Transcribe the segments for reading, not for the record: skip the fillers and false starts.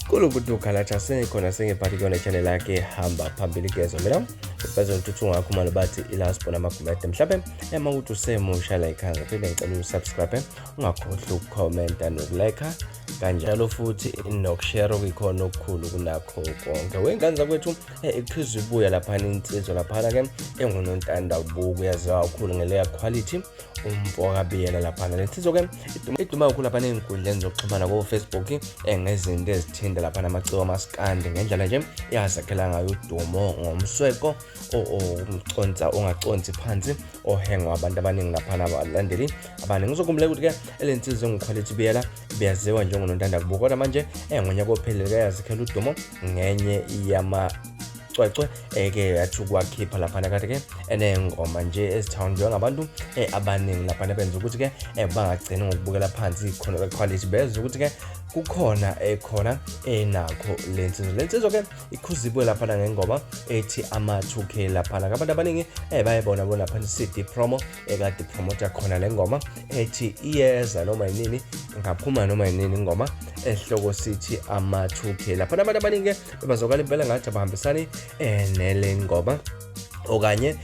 Kulukuthi ukhalatsha sekhona sengephathi kuyona channel yakhe hamba phambili gezo mina bazontuthi ungakhumala bathi ilaspo namagumede mhlawumbe ema ukuthi usemusha like phinde ngicela usubscribe ungakhohlwa ukucomment nokulike kanjalo futhi nokushare okuyikhona okukhulu kunakho konke wengane zakwethu iqhizu ibuya lapha insizwa lapha ke engunontanda ubuku yaziwa kakhulu ngeleya quality umfoka Biyela lapha lensizwa ke iduma kakhulu lapha ezinkundleni zokuxhumana ko Facebook ngezinto ezithinda lapha namaciko amaskandi ngendlela nje yazakhela ngayo udumo ngomsweko umconsa ongaconsi phansi ohengwa abantu abaningi lapha nabalandeli abaningi ngizokumbuleka ukuthi ke lensizwa ngequality Biyela biyaziwa njengonontanda kubuka kodwa manje ngonyaka ophelele yazakhela udumo ngenye iyama cwecwe eke yathi ukwakhipha lapha nakade ke enengoma nje ezithandwa ngabantu abaningi lapha benza ukuthi ke bangagcina ngokubukela phansi ikhona quality beze ukuthi ke kukhona ekhona enakho lensizwa ke ikhuzibwe lapha ngengoma ethi ama 2K lapha abantu abaningi bayibona bona lapha CD promo ekade promoter khona lengoma ethi iyeza noma yinini ngaphuma noma yinini ingoma ehloko sithi ama 2K lapha abantu abaningi bazokala impela ngathi abahambisani nelengoma okanye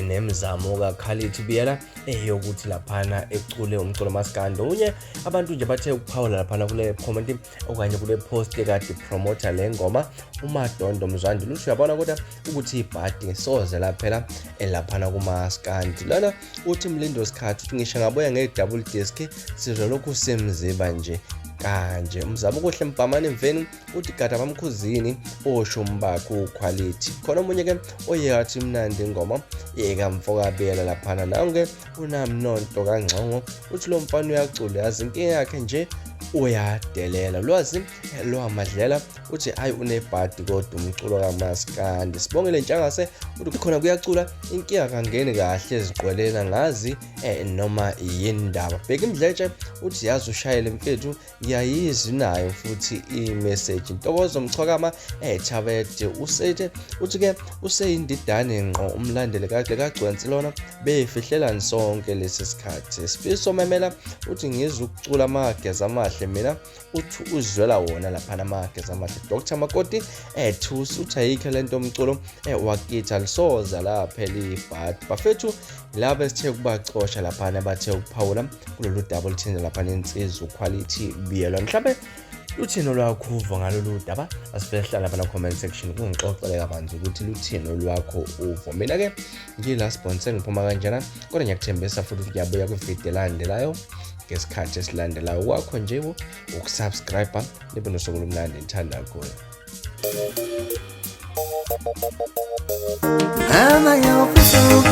nemzamo kaQuality Biyela yokuthi laphana ecule umculo maskando unye abantu nje bathe ukuphawula laphana kule comment okanye kule post ekade promoter lengoma uMadondo Mzwandi lusho yabona kodwa ukuthi ibhadi soze laphela elaphana kumaskandi lana uthi mlindo skhathi uthi ngisho ngaboya ngedouble disc sizolokhu semziba nje kanje umzamo kuhle mbhamane emveni uthi gada bamkhuzini oshumi bakhe uQuality khona umunye ke oyathi mnandi ingoma yekamfoka Biyela laphana nange unamnonto kangxongo uthi lo mfana uyacula yazi inkinga yakhe nje uyadelela lwazi lwamadlela uthi hayi unebhadi kodwa umculo kamaskandi sibongele ntshangase uthi khona kuyacula inkinga kangeni kahle eziqwelena ngazi noma yindaba bheka imdletshe uthi yazi ushayele mfethu ngiyayizi nayo futhi i-message intokozo mchokama Thabede usethe uthi ke useyindidane ngqo umlandeli kade kagcwensi lona beyifihlelani sonke lesi sikhathi sifiso memela uthi ngizwe ukucula amageza amahle mina uthi uzwela wona lapha namageza amahle Dr Makoti thusi uthi ayikho lento umculo wakitha lisoza laphela ibhadi bafethu laba esithe kubacosha lapha bathe ukuphawula kulolu double tin lapha nensizwa uQuality Biyela mhlawumbe luthino lwakho uvo ngalolu daba asifehla lapha na comment section kungixoxele kabanzi ukuthi luthino lwakho uvo mina ke ngila sponsor ngiphuma kanjena kodwa ngiyakuthembisa futhi ukuthi ngiyabuya kwivideo elandelayo ngeskhathi esilandelayo kwakho nje ukusubscribe nibe nosuku lomnandi ngithanda kakhulu Ama yo